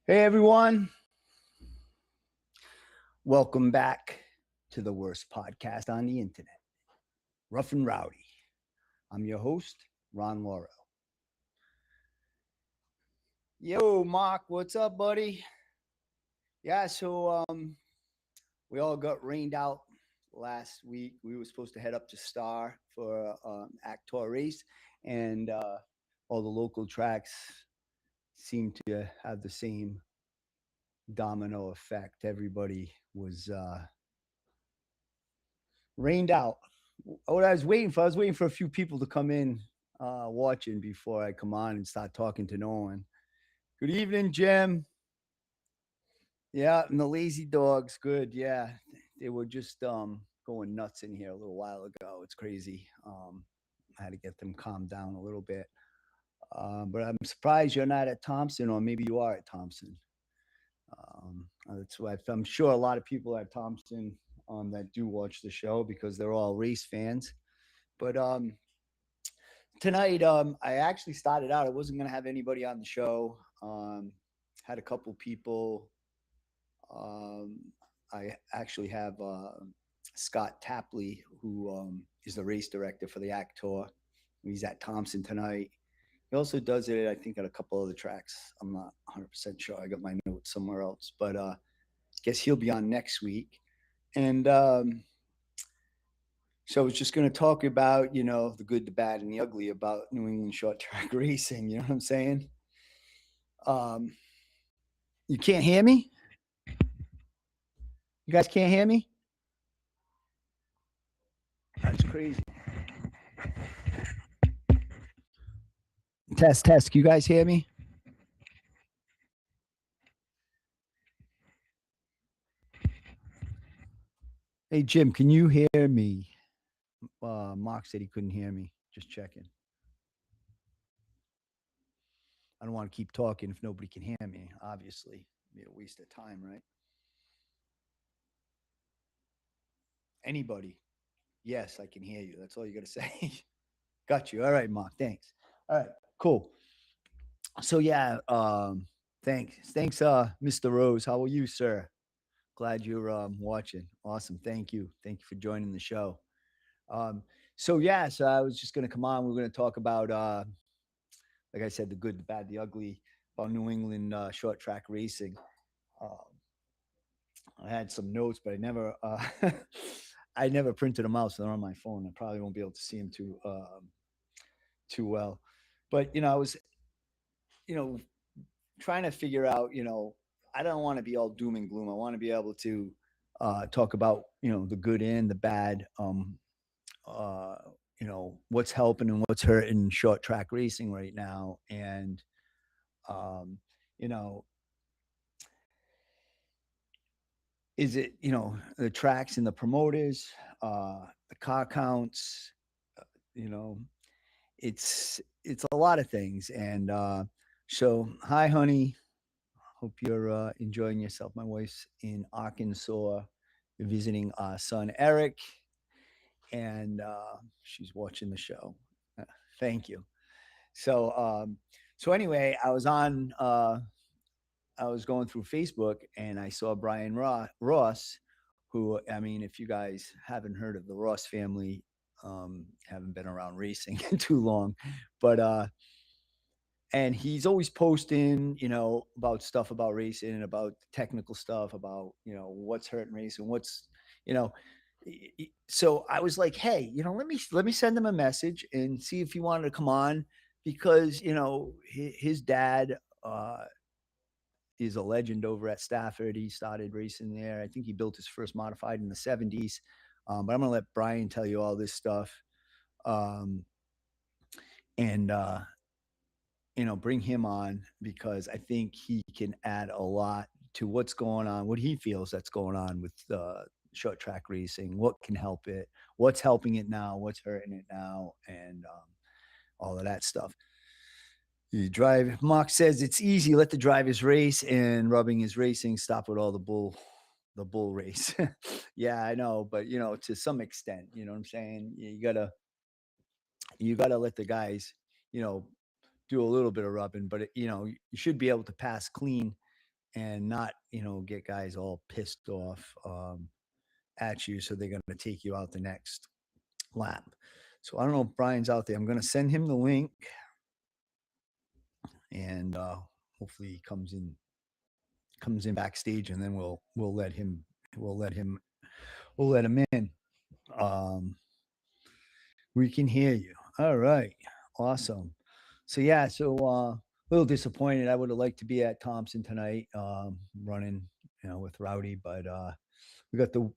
Hey everyone, welcome back to the worst podcast on the internet, Rough and Rowdy. I'm your host, Ron Laurel. Yo, Mark, what's up, buddy? Yeah, we all got rained out last week. We were supposed to head up to Star for Actor race, and all the local tracks seem to have the same domino effect. Everybody was rained out. What I was waiting for a few people to come in watching before I come on and start talking to no one. Good evening, Jim. Yeah, and the lazy dogs. Good. Yeah, they were just going nuts in here a little while ago. It's crazy. I had to get them calmed down a little bit. But I'm surprised you're not at Thompson, or maybe you are at Thompson. That's why I'm sure a lot of people at Thompson that do watch the show because they're all race fans. But tonight, I actually started out. I wasn't going to have anybody on the show. Had a couple people. Um, I actually have Scott Tapley, who is the race director for the Actor. He's at Thompson tonight. He also does it, I think, at a couple other tracks. I'm not 100% sure. I got my notes somewhere else, but guess he'll be on next week. And so I was just going to talk about, the good, the bad, and the ugly about New England short track racing. You know what I'm saying? Um, you can't hear me? You guys can't hear me? That's crazy. Test, test. Can you guys hear me? Hey, Jim, can you hear me? Mark said he couldn't hear me. Just checking. I don't want to keep talking if nobody can hear me, obviously. It'd be a waste of time, right? Anybody? Yes, I can hear you. That's all you got to say. Got you. All right, Mark. Thanks. All right, cool. So yeah, thanks, Mr. Rose. How are you, sir? Glad you're watching. Awesome. Thank you for joining the show. Um, so I was just gonna come on. We're gonna talk about, like I said, the good, the bad, the ugly about New England short track racing. Um, I had some notes, but I never, I never printed them out, so they're on my phone. I probably won't be able to see them too well. But I was, you know, trying to figure out, I don't want to be all doom and gloom. I want to be able to talk about, the good and the bad. Uh, what's helping and what's hurting short track racing right now, and um, you know, is it the tracks and the promoters, the car counts, you know, it's a lot of things, and so hi, honey. Hope you're enjoying yourself. My wife's in Arkansas visiting our son Eric, and she's watching the show. Uh, Thank you. So, so anyway, I was going through Facebook and I saw Brian Ross, who, I mean, if you guys haven't heard of the Ross family, haven't been around racing too long, but and he's always posting, about stuff about racing and about technical stuff, about what's hurting racing, what's you know. So I was like, hey, let me send him a message and see if he wanted to come on, because his dad is a legend over at Stafford. He started racing there. I think he built his first modified in the '70s. But I'm gonna let Brian tell you all this stuff. Um, and bring him on because I think he can add a lot to what's going on, what he feels that's going on with short track racing, what can help it, what's helping it now, what's hurting it now, and all of that stuff. You drive. Mark says it's easy. Let the drivers race, and rubbing is racing. Stop with all the bull race. Yeah, I know, but to some extent, you know what I'm saying. You gotta let the guys, you know, do a little bit of rubbing, but you should be able to pass clean and not, get guys all pissed off at you. So they're going to take you out the next lap. So I don't know if Brian's out there. I'm going to send him the link, and hopefully he comes in backstage, and then we'll let him in. Um, we can hear you. All right, awesome. So yeah, a little disappointed. I would have liked to be at Thompson tonight, running, with Rowdy, but we got the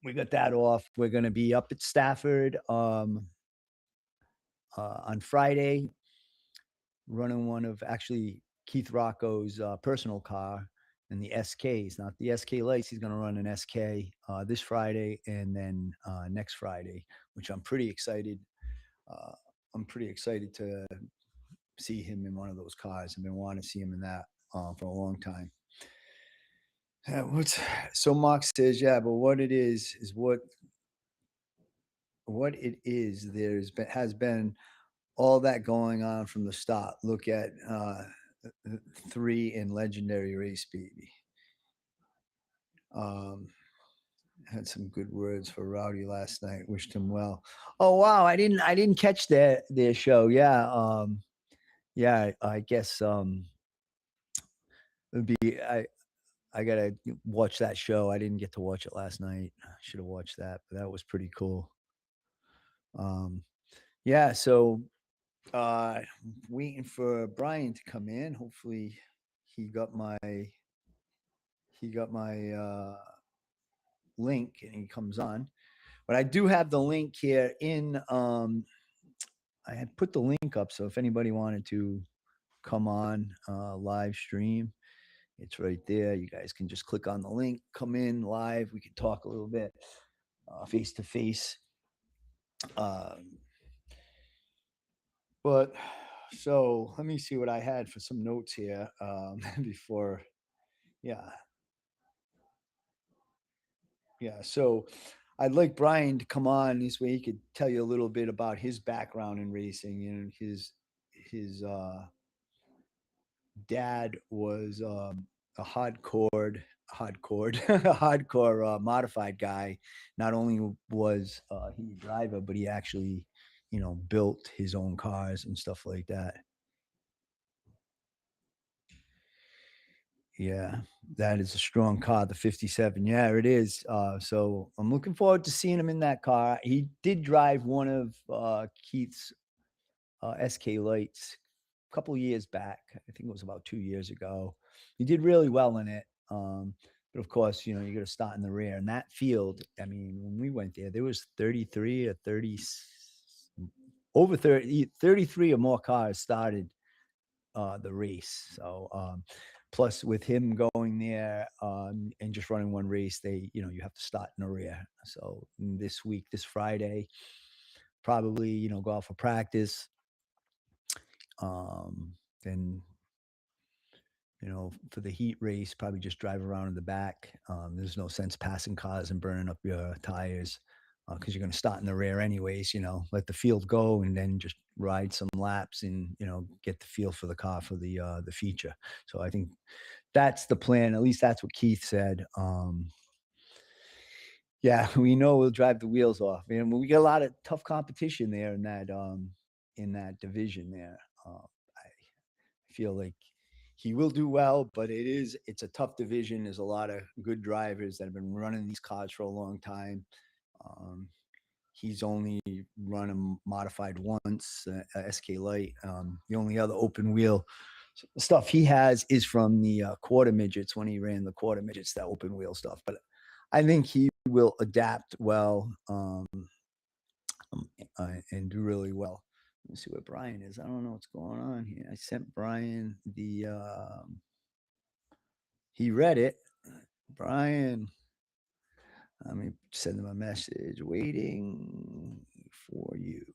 we got that off. We're gonna be up at Stafford on Friday, running one of actually Keith Rocco's personal car and the SKs, not the SK lights. He's going to run an SK this Friday, and then next Friday, which I'm pretty excited. Uh, I'm pretty excited to see him in one of those cars. I've been wanting to see him in that for a long time. So Mark says, yeah, but what it is what it is. Has been all that going on from the start. Look at 3 in legendary race, baby. Had some good words for Rowdy last night. Wished him well. Oh wow, I didn't catch their show. Yeah, yeah. I guess it'd be I gotta watch that show. I didn't get to watch it last night. I should have watched that, but that was pretty cool. Um, yeah. So waiting for Brian to come in. Hopefully, he got my link and he comes on. But I do have the link here in. I had put the link up, so if anybody wanted to come on live stream, it's right there. You guys can just click on the link, come in live. We can talk a little bit face to face. But so let me see what I had for some notes here before. Yeah. Yeah. So I'd like Brian to come on this way. He could tell you a little bit about his background in racing, and his dad was a hardcore modified guy. Not only was he a driver, but he actually, built his own cars and stuff like that. Yeah, that is a strong car, the 57. Yeah, it is. So I'm looking forward to seeing him in that car. He did drive one of Keith's SK lights a couple of years back. I think it was about 2 years ago. He did really well in it. But of course, you got to start in the rear. And that field, I mean, when we went there was 33 or 30, over 30, 33 or more cars started the race. So, plus with him going there and just running one race, you have to start in the rear. So this Friday, probably, go out for practice. Then, for the heat race, probably just drive around in the back. There's no sense passing cars and burning up your tires because you're going to start in the rear anyways. Let the field go and then just ride some laps and get the feel for the car for the feature. So I think that's the plan. At least that's what Keith said. Yeah, we know we'll drive the wheels off, and we get a lot of tough competition there in that division there. I feel like he will do well, but it's a tough division. There's a lot of good drivers that have been running these cars for a long time. He's only run a modified once, SK Light. The only other open wheel stuff he has is from the quarter midgets when he ran the quarter midgets, that open wheel stuff. But I think he will adapt well and do really well. Let's see what Brian is. I don't know what's going on here. I sent Brian he read it. Brian, let me send him a message. Waiting for you.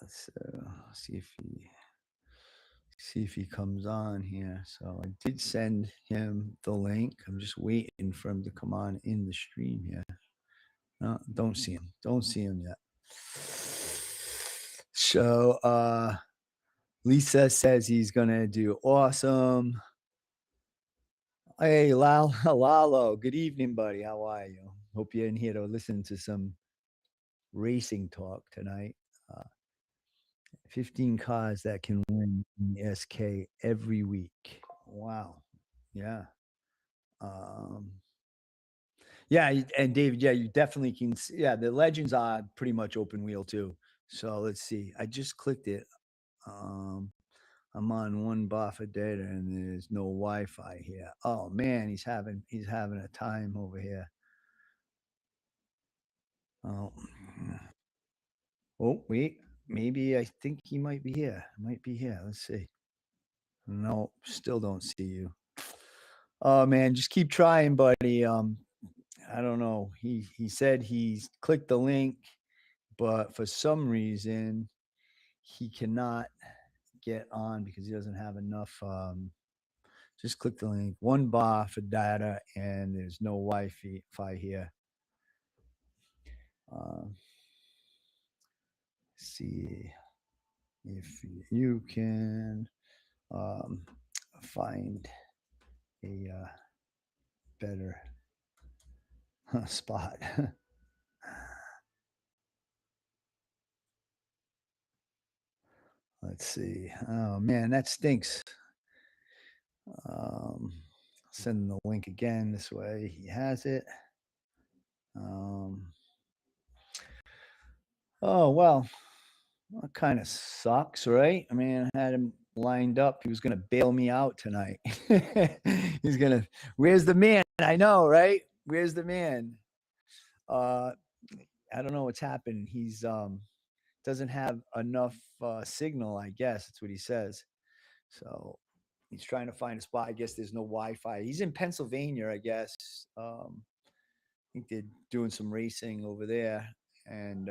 So see if he comes on here. So I did send him the link. I'm just waiting for him to come on in the stream here. No, don't see him. Don't see him yet. So Lisa says he's gonna do awesome. Hey, Lalo, good evening, buddy. How are you? Hope you're in here to listen to some racing talk tonight. Uh, 15 cars that can win in the SK every week. Wow. Yeah. Um, yeah, and David, yeah, you definitely can. Yeah, the legends are pretty much open wheel too. So let's see. I just clicked it. Um, I'm on one bar data and there's no Wi-Fi here. Oh man, he's having a time over here. Oh, oh wait, maybe I think he might be here. Might be here. Let's see. No, still don't see you. Oh man, just keep trying, buddy. I don't know. He said he's clicked the link, but for some reason he cannot get on because he doesn't have enough. Just click the link. One bar for data, and there's no Wi-Fi here. Uh, see if you can um, find a better spot. Let's see. Oh man, that stinks. Um, send the link again this way. He has it. Um, oh well, that kind of sucks, right? I mean, I had him lined up. He was going to bail me out tonight. He's going to, where's the man? I know, right? Where's the man? Uh, I don't know what's happened. He's, doesn't have enough signal, I guess. That's what he says. So he's trying to find a spot. I guess there's no Wi-Fi. He's in Pennsylvania, I guess. I think they're doing some racing over there. And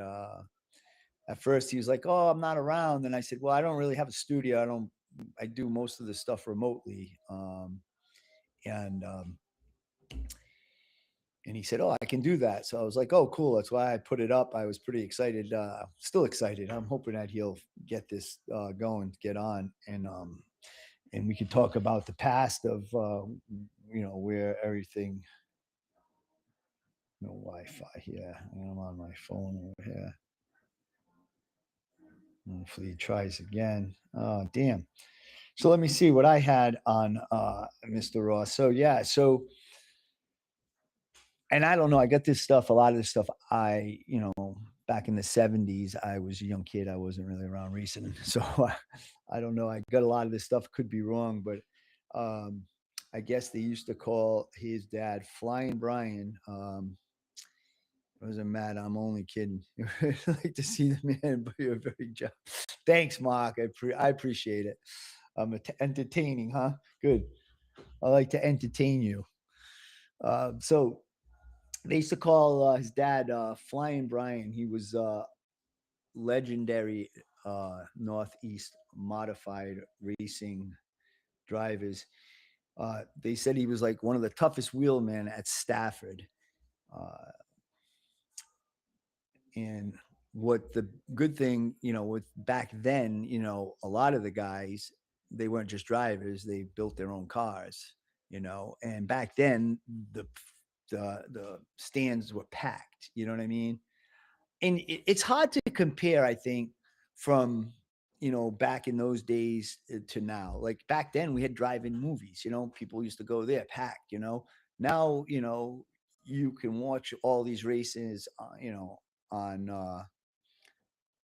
at first he was like, "Oh, I'm not around." And I said, "Well, I don't really have a studio. I do most of the stuff remotely." And and he said, "Oh, I can do that." So I was like, "Oh, cool." That's why I put it up. I was pretty excited. Still excited. I'm hoping that he'll get this going, get on, and we could talk about the past of where everything. No Wi-Fi here. I'm on my phone over here. Hopefully he tries again. Oh, damn. So let me see what I had on Mr. Ross. So yeah, so and I don't know, I got this stuff, a lot of this stuff back in the 70s, I was a young kid. I wasn't really around racing. So I don't know. I got a lot of this stuff, could be wrong, but I guess they used to call his dad Flying Brian. It wasn't mad. I'm only kidding. I'd like to see the man do a very job. Thanks, Mark. I appreciate it. Entertaining, huh? Good. I like to entertain you. So they used to call his dad Flying Brian. He was legendary Northeast modified racing drivers. They said he was like one of the toughest wheelmen at Stafford. Uh, and what the good thing, with back then, a lot of the guys, they weren't just drivers, they built their own cars, and back then the stands were packed, you know what I mean? And it's hard to compare, I think, from back in those days to now. Like back then we had drive-in movies, people used to go there packed, now you can watch all these races on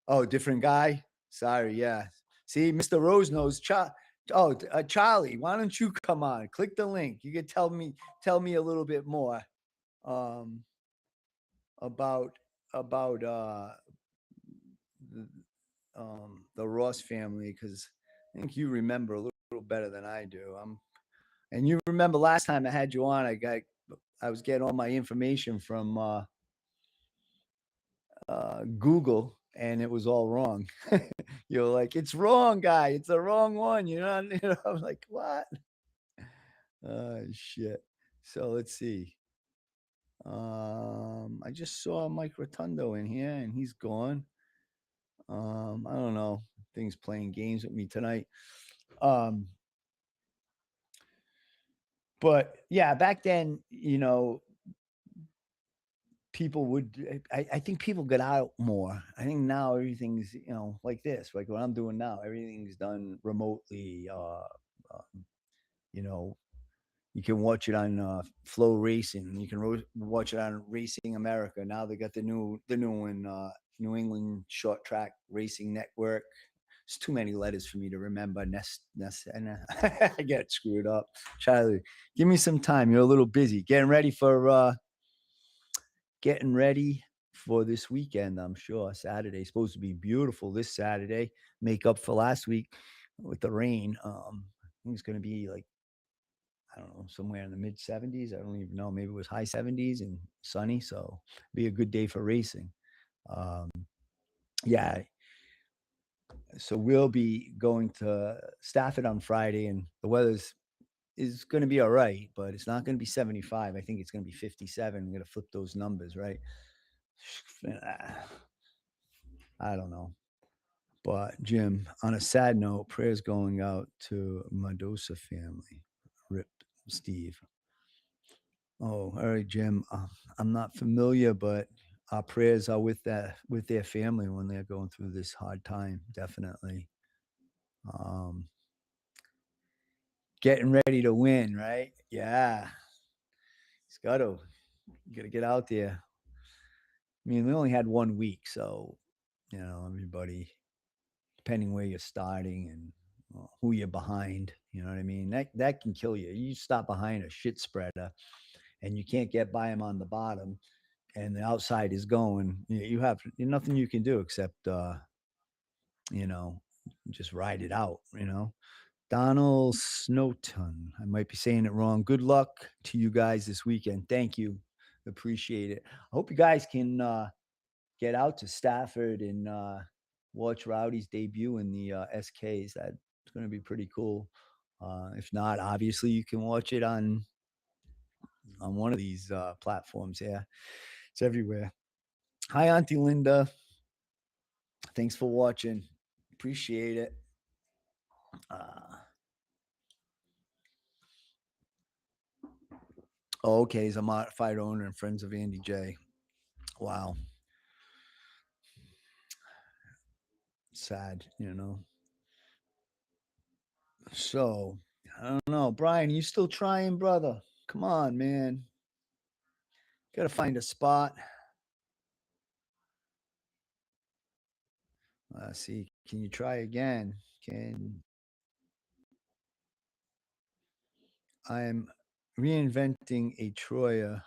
oh, different guy. Sorry, yeah. See, Mr. Rose knows. Charlie, why don't you come on? Click the link. You can tell me a little bit more um, about the, the Ross family, because I think you remember a little better than I do. And you remember last time I had you on, I was getting all my information from Google, and it was all wrong. You're like, it's wrong, guy. It's the wrong one. I'm like, what? Oh shit. So let's see. I just saw Mike Rotundo in here, and he's gone. I don't know. things playing games with me tonight. Um, but yeah, back then, people would I think people get out more. I think now everything's, like this, like what I'm doing now, everything's done remotely. You know, you can watch it on Flow Racing. You can watch it on Racing America. Now they got the new one, New England Short Track Racing Network. It's too many letters for me to remember. Nest, and I get screwed up. Charlie, give me some time. You're a little busy getting ready for this weekend. I'm sure Saturday's supposed to be beautiful this Saturday. Make up for last week with the rain. I think it's going to be like, I don't know, somewhere in the mid 70s. I don't even know. Maybe it was high 70s and sunny. So be a good day for racing. Um, yeah. So we'll be going to Stafford on Friday, and the weather's is going to be all right, but it's not going to be 75. I think it's going to be 57. I'm going to flip those numbers, right? I don't know. But Jim, on a sad note, prayers going out to Mendoza family. Rip Steve. Oh, all right, Jim. I'm not familiar, but our prayers are with their family when they're going through this hard time. Definitely. Um, Getting ready to win, right? Yeah, he's got to get out there. I mean, we only had 1 week, so everybody, depending where you're starting and who you're behind, you know what I mean. That can kill you. You stop behind a shit spreader, and you can't get by him on the bottom, and the outside is going. You have nothing you can do except you know just ride it out. Donald Snowton. I might be saying it wrong. Good luck to you guys this weekend. Thank you. Appreciate it. I hope you guys can get out to Stafford and watch Rowdy's debut in the SKs. That's going to be pretty cool. If not, obviously you can watch it on one of these platforms. Yeah, it's everywhere. Hi, Auntie Linda. Thanks for watching. Appreciate it. Uh, okay, he's a modified owner and friends of Andy J. Wow, sad. So I don't know, Brian. You still trying, brother? Come on, man. Got to find a spot. See, can you try again? Can I'm reinventing a Troya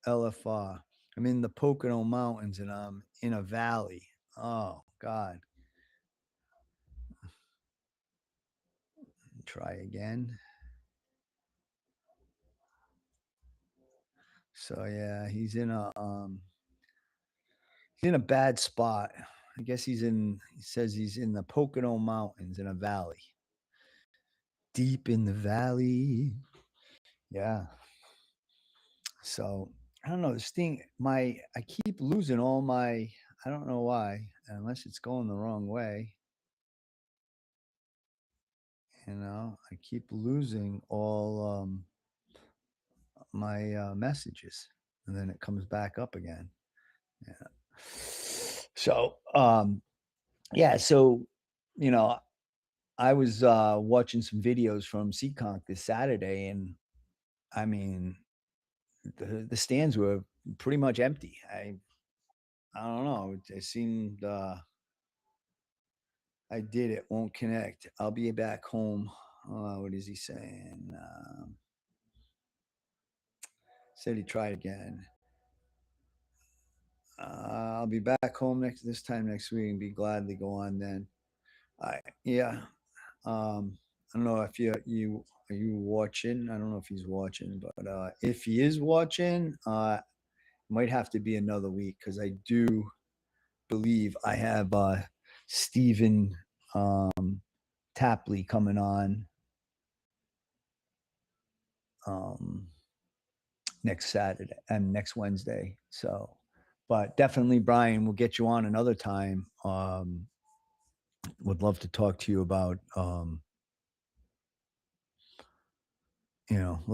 LFR. I'm in the Pocono Mountains and I'm in a valley. Oh God. Try again. So yeah, he's in a bad spot. I guess he says he's in the Pocono Mountains in a valley. Deep in the valley. Yeah. So I don't know. This thing, I keep losing all my. I don't know why, unless it's going the wrong way. I keep losing all my messages, and then it comes back up again. Yeah. So yeah. So you know, I was watching some videos from Seekonk this Saturday, and I mean, the stands were pretty much empty. I don't know. It seemed I did it. Won't connect. I'll be back home. What is he saying? Said he tried again. I'll be back home this time next week and be glad to go on then. Yeah. I don't know if you are you watching. I don't know if he's watching, but if he is watching, might have to be another week because I do believe I have Stephen Tapley coming on um, next Saturday and next Wednesday. So But definitely, Brian, we'll get you on another time. Would love to talk to you about, love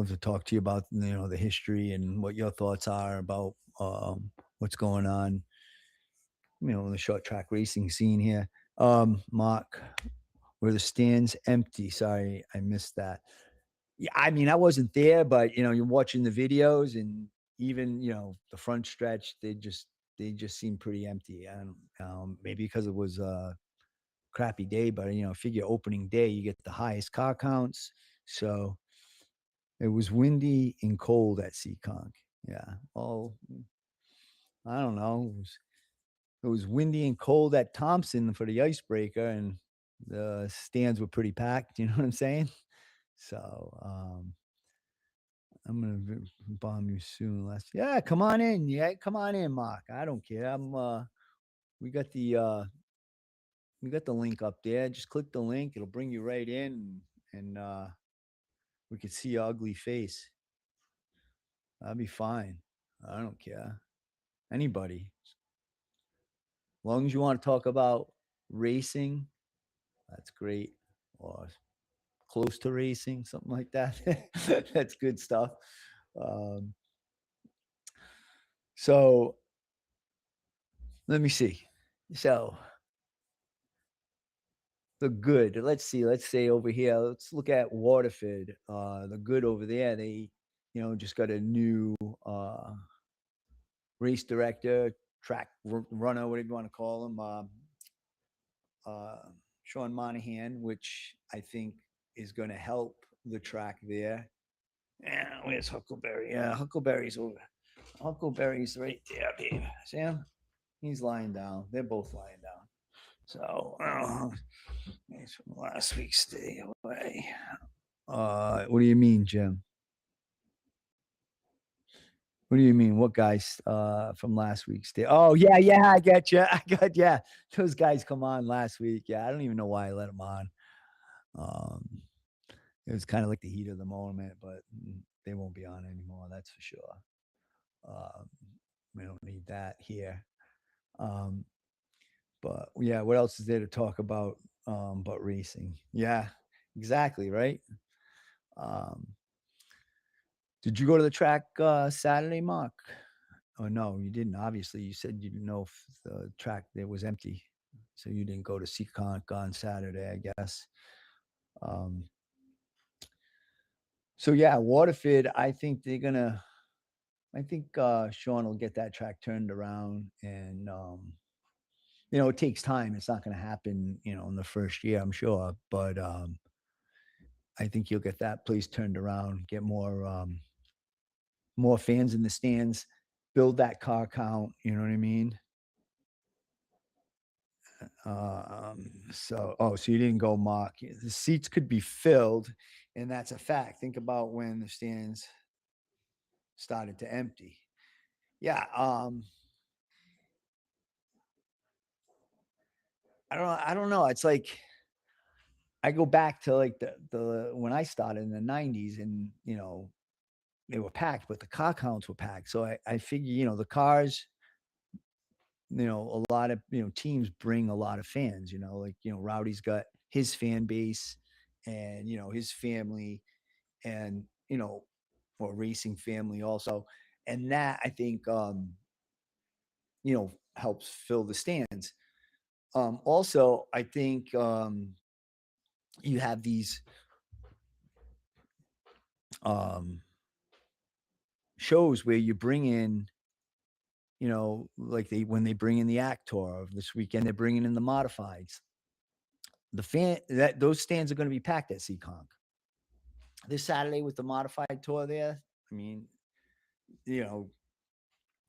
to talk to you about, the history and what your thoughts are about what's going on, in the short track racing scene here. Mark, were the stands empty? Sorry, I missed that. Yeah, I mean, I wasn't there, but you're watching the videos, and even the front stretch, they just seem pretty empty. And maybe because it was a crappy day, but figure opening day, you get the highest car counts, so it was windy and cold at Seekonk. Yeah. Oh, I don't know. It was windy and cold at Thompson for the icebreaker, and the stands were pretty packed. You know what I'm saying? So I'm gonna bomb you soon. Yeah, come on in. Yeah, come on in, Mark. I don't care. We got the link up there. Just click the link. It'll bring you right in, and we could see your ugly face. I'll be fine. I don't care. Anybody. As long as you want to talk about racing, that's great. Or close to racing, something like that. That's good stuff. Um, so let me see. So the good. Let's see. Let's say over here. Let's look at Waterford. The good over there. They, just got a new race director, track runner, whatever you want to call him. Uh, Sean Monahan, which I think is going to help the track there. Yeah, where's Huckleberry? Yeah, Huckleberry's over. Huckleberry's right there, babe. See him? He's lying down. They're both lying down. So, it's from last week's stay away. What do you mean, Jim? What do you mean? What guys from last week's day? Oh, yeah, yeah, I get you. Yeah. Those guys come on last week. Yeah, I don't even know why I let them on. Um, it was kind of like the heat of the moment, but they won't be on anymore. That's for sure. Um, we don't need that here. Um, but yeah, what else is there to talk about but racing? Yeah, exactly, right? Um, did you go to the track Saturday, Mark? Oh no, you didn't. Obviously, you said you didn't know if the track there was empty, so you didn't go to Seekonk on Saturday, I guess. Um, so yeah, Waterford. I think Sean will get that track turned around, and it takes time. It's not going to happen, in the first year, I'm sure, but I think you'll get that place turned around, get more fans in the stands, build that car count. You know what I mean? So you didn't go, Mark. The seats could be filled, and that's a fact. Think about when the stands started to empty. Yeah. I don't know. It's like I go back to like the when I started in the '90s, and they were packed, but the car counts were packed. So I figure the cars, a lot of teams bring a lot of fans. Like Rowdy's got his fan base, and his family, and or racing family also, and that I think helps fill the stands. Also, I think you have these um, shows where you bring in, like when they bring in the Actor of this weekend, they're bringing in the modifieds. Those stands are going to be packed at Seekonk this Saturday with the modified tour there. I mean, you know,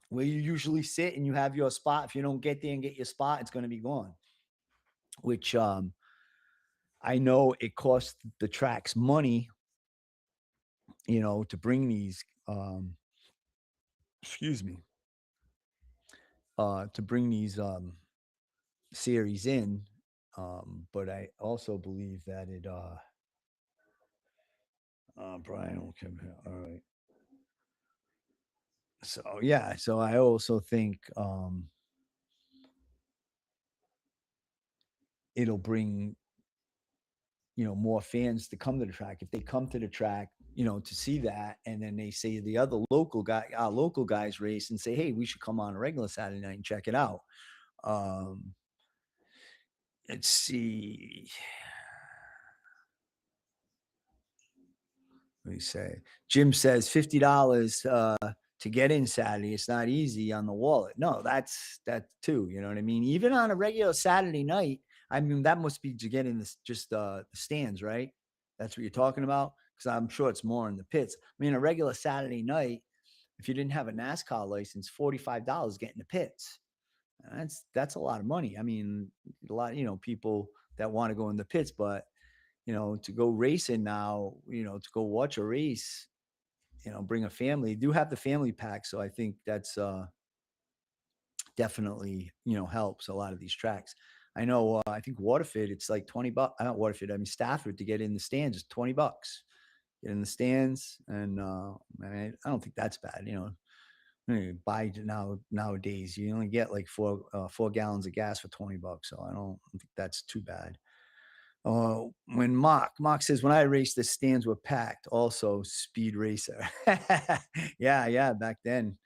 where you usually sit and you have your spot. If you don't get there and get your spot, it's going to be gone. Which I know it costs the tracks money, to bring these. Excuse me, to bring these series in. But I also believe that it. Brian will come here. All right. So yeah, so I also think it'll bring, more fans to come to the track. If they come to the track, to see that, and then they say the other local guys race and say, hey, we should come on a regular Saturday night and check it out. Um, let's see. What do you say? Jim says $50 to get in Saturday. It's not easy on the wallet. No, that's that too. You know what I mean? Even on a regular Saturday night, I mean that must be to get in this just the stands, right? That's what you're talking about. Because I'm sure it's more in the pits. I mean, a regular Saturday night, if you didn't have a NASCAR license, $45 getting the pits. That's a lot of money. I mean, a lot, people that want to go in the pits, but to go racing now, to go watch a race, bring a family, do have the family pack. So I think that's definitely, helps a lot of these tracks. I know, I think Waterford, it's like 20 bucks. Not Waterford, I mean, Stafford to get in the stands is 20 bucks. Get in the stands. And I don't think that's bad. Buy nowadays, you only get like 4 gallons of gas for 20 bucks. So I don't think that's too bad. When Mark says, when I raced, the stands were packed. Also, Speed Racer. Yeah, back then.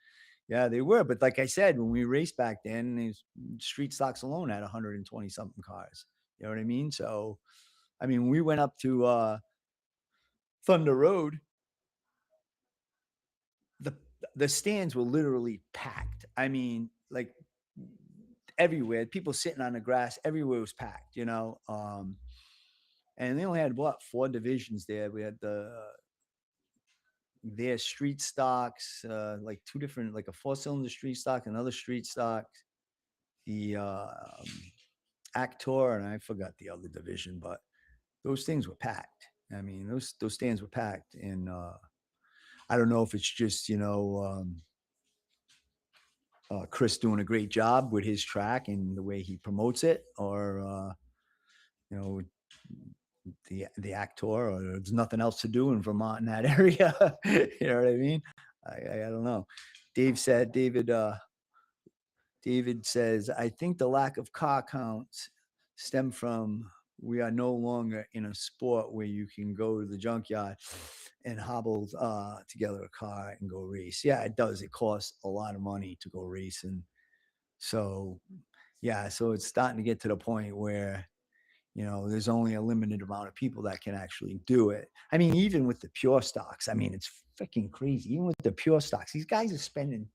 Yeah, they were. But like I said, when we raced back then, street stocks alone had 120 something cars. You know what I mean? So, I mean, we went up to Thunder Road. The the stands were literally packed. I mean, like everywhere. People sitting on the grass. Everywhere was packed. And they only had what 4 divisions there. We had their street stocks, like two different, like a 4-cylinder street stock, another street stock, the Actor, and I forgot the other division, but those things were packed. I mean, those stands were packed, and I don't know if it's just Chris doing a great job with his track and the way he promotes it, or you know the actor, or there's nothing else to do in Vermont in that area. You know what I mean? I don't know. David says, I think the lack of car counts stem from we are no longer in a sport where you can go to the junkyard and hobble together a car and go race. Yeah, it does. It costs a lot of money to go racing. So, yeah, so it's starting to get to the point where there's only a limited amount of people that can actually do it. I mean, even with the pure stocks, I mean, it's freaking crazy. Even with the pure stocks, these guys are spending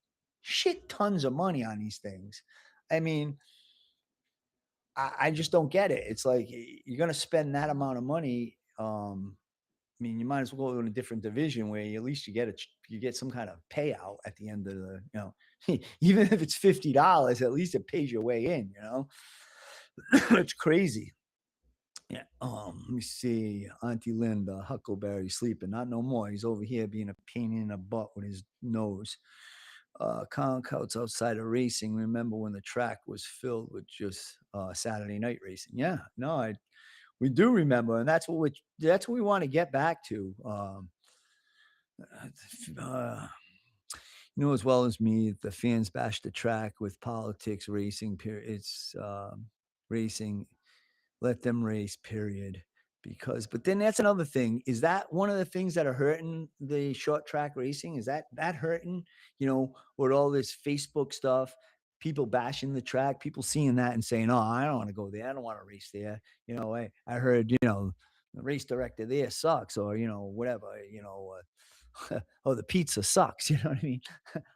shit tons of money on these things. I mean, I just don't get it. It's like you're going to spend that amount of money. I mean, you might as well go in a different division where at least you get some kind of payout at the end of even if it's $50, at least it pays your way in. It's crazy. Yeah. Let me see. Auntie Linda, Huckleberry sleeping. Not no more. He's over here being a pain in the butt with his nose. Countouts outside of racing. Remember when the track was filled with just Saturday night racing? Yeah. No, we do remember, and that's what we want to get back to. Uh, as well as me, the fans bash the track with politics, racing. It's racing. Let them race, period. But then that's another thing. Is that one of the things that are hurting the short track racing? Is that hurting, with all this Facebook stuff, people bashing the track, people seeing that and saying, oh, I don't want to go there. I don't want to race there. I heard, the race director there sucks, or, whatever, oh, the pizza sucks. You know what I mean?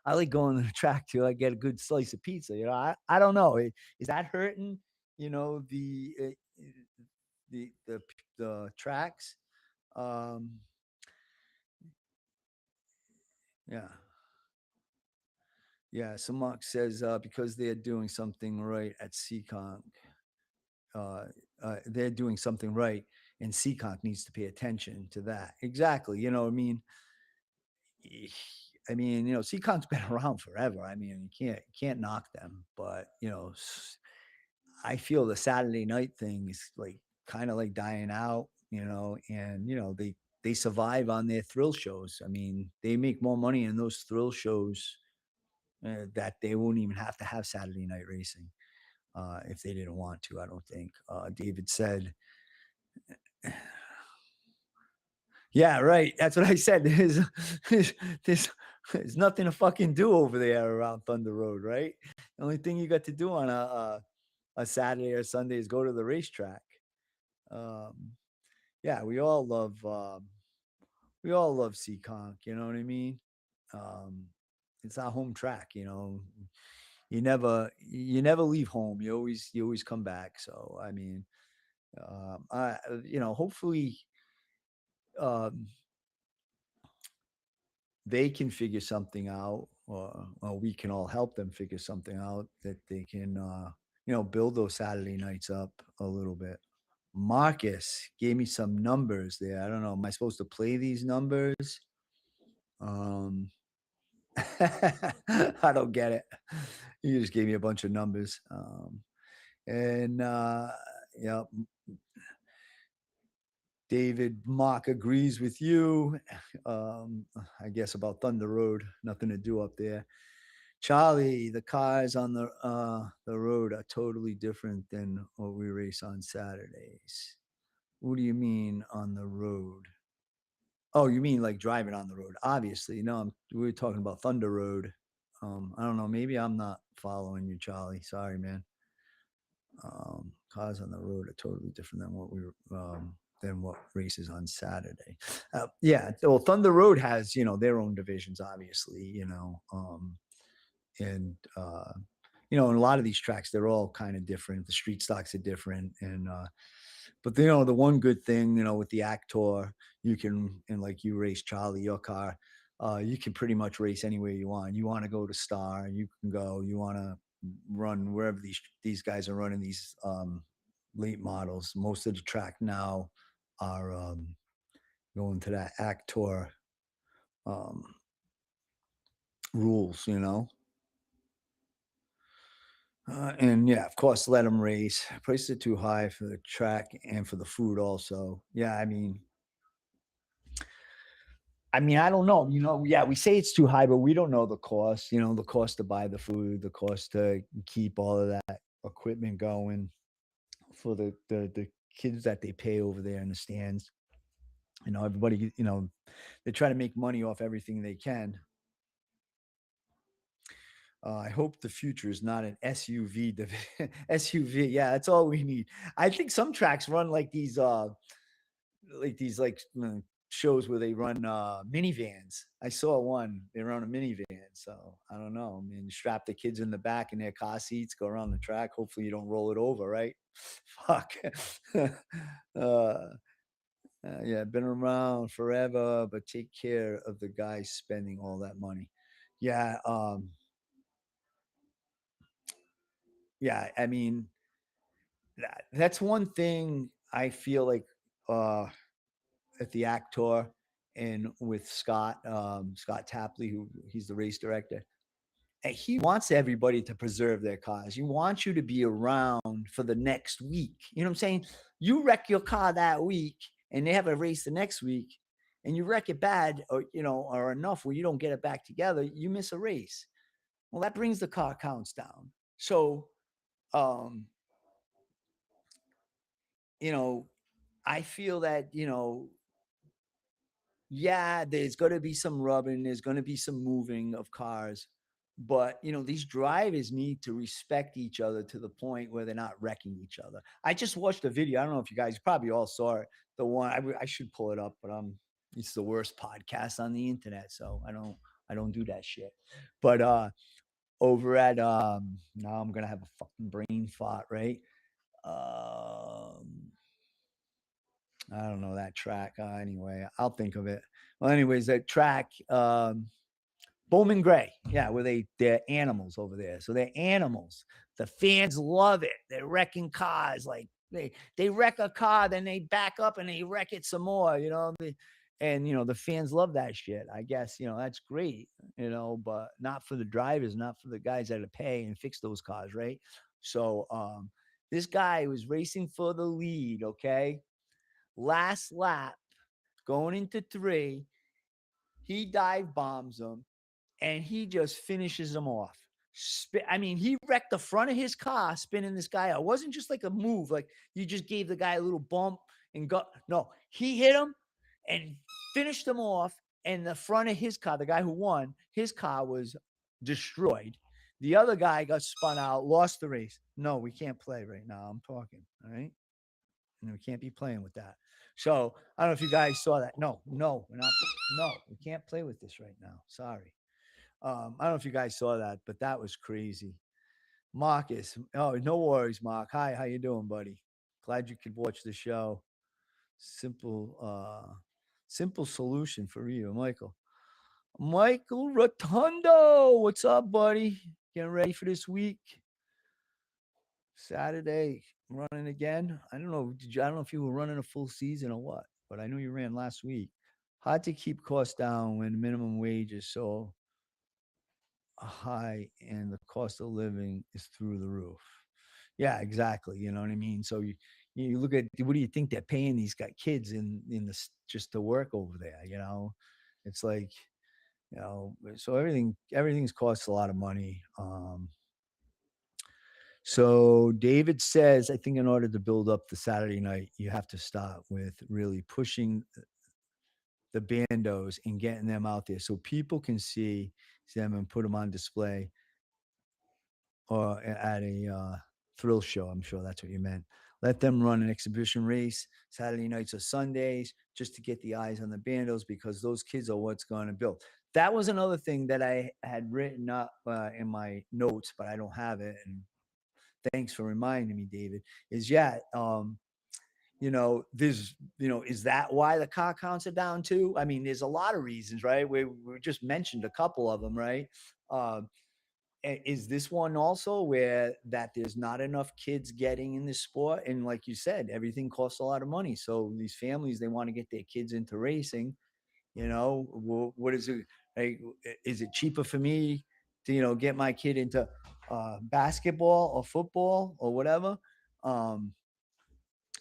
I like going to the track too. I get a good slice of pizza. I don't know. Is that hurting, the tracks? Um, yeah. Yeah. So Mark says, because they're doing something right at Seekonk, uh, they're doing something right, and Seekonk needs to pay attention to that. Exactly. I mean, Seaconk's been around forever. I mean, you can't knock them, but I feel the Saturday night thing is like kind of like dying out, and they survive on their thrill shows. I mean, they make more money in those thrill shows that they won't even have to have Saturday night racing if they didn't want to. I don't think. David said, "Yeah, right. That's what I said. There's, there's nothing to fucking do over there around Thunder Road, right? The only thing you got to do on a Saturday or Sunday is go to the racetrack. Um, yeah, we all love Seekonk. You know what I mean? Um, it's our home track. You know, you never leave home. You always come back. So I mean, hopefully, um, they can figure something out, or we can all help them figure something out that they can, build those Saturday nights up a little bit. Marcus gave me some numbers there. I don't know. Am I supposed to play these numbers? Um, I don't get it. You just gave me a bunch of numbers. And yeah, David Mock agrees with you. I guess about Thunder Road, nothing to do up there. Charlie, the cars on the road are totally different than what we race on Saturdays. What do you mean on the road? Oh, you mean like driving on the road? Obviously, no. We were talking about Thunder Road. I don't know. Maybe I'm not following you, Charlie. Sorry, man. Cars on the road are totally different than what races on Saturday. Yeah, well, Thunder Road has their own divisions, obviously. And and a lot of these tracks they're all kind of different. The street stocks are different, and but the one good thing with the Actor, you can, and like you race Charlie your car, you can pretty much race anywhere you want. You want to go to Star, you can go. You want to run wherever these guys are running these late models. Most of the track now are going to that Actor um, rules, and yeah, of course, let them race. Prices are too high for the track and for the food, also. Yeah, I mean, I don't know. Yeah, we say it's too high, but we don't know the cost. The cost to buy the food, the cost to keep all of that equipment going for the kids that they pay over there in the stands. Everybody. They try to make money off everything they can. I hope the future is not an SUV. SUV, yeah, that's all we need. I think some tracks run like shows where they run minivans. I saw one. They run a minivan. So I don't know. I mean, strap the kids in the back in their car seats, go around the track. Hopefully, you don't roll it over, right? Fuck. Yeah, been around forever, but take care of the guy spending all that money. Yeah. Yeah. I mean, that's one thing I feel like uh, at the Actor and with Scott Tapley, who he's the race director. And he wants everybody to preserve their cars. He wants you to be around for the next week. You know what I'm saying? You wreck your car that week and they have a race the next week and you wreck it bad or enough where you don't get it back together, you miss a race. Well, that brings the car counts down. So, um, you know, I feel that, yeah, there's going to be some rubbing, there's going to be some moving of cars, but these drivers need to respect each other to the point where they're not wrecking each other. I just watched a video. I don't know if you guys probably all saw it. The one I should pull it up, but it's the worst podcast on the internet, so I don't do that shit. But over at now I'm gonna have a fucking brain fart, right? Um, I don't know that track. Anyway, I'll think of it. Well, anyways, that track, Bowman Gray, yeah, where they're animals over there. So they're animals. The fans love it. They're wrecking cars. Like they wreck a car, then they back up and they wreck it some more. And the fans love that shit. I guess that's great. But not for the drivers, not for the guys that pay and fix those cars, right? So this guy was racing for the lead. Okay, last lap, going into 3, he dive bombs him and he just finishes him off. I mean, he wrecked the front of his car spinning this guy out. It wasn't just like a move, like you just gave the guy a little bump and got. No, he hit him and finished him off. And the front of his car, the guy who won, his car was destroyed. The other guy got spun out, lost the race. No, we can't play right now. I'm talking. All right. And we can't be playing with that. So I don't know if you guys saw that. No, we're not. No, we can't play with this right now. Sorry. I don't know if you guys saw that, but that was crazy. Marcus, oh, no worries, Mark. Hi, how you doing, buddy? Glad you could watch the show. Simple solution for you, Michael. Michael Rotundo, what's up, buddy? Getting ready for this week? Saturday, running again. I don't know. I don't know if you were running a full season or what, but I know you ran last week. Hard to keep costs down when minimum wage is so high and the cost of living is through the roof. Yeah, exactly. You know what I mean? So you look at what do you think they're paying these got kids in this just to work over there, you know? It's like, so everything's costs a lot of money. So David says, I think in order to build up the Saturday night, you have to start with really pushing the bandos and getting them out there so people can see them and put them on display or at a thrill show. I'm sure that's what you meant. Let them run an exhibition race Saturday nights or Sundays just to get the eyes on the bandos because those kids are what's going to build. That was another thing that I had written up in my notes, but I don't have it. And thanks for reminding me, David. Is is that why the car counts are down too? I mean, there's a lot of reasons, right? We just mentioned a couple of them, right? Is this one also where that there's not enough kids getting in this sport? And like you said, everything costs a lot of money. So these families, they want to get their kids into racing. What is it? Like, is it cheaper for me to, get my kid into basketball or football or whatever?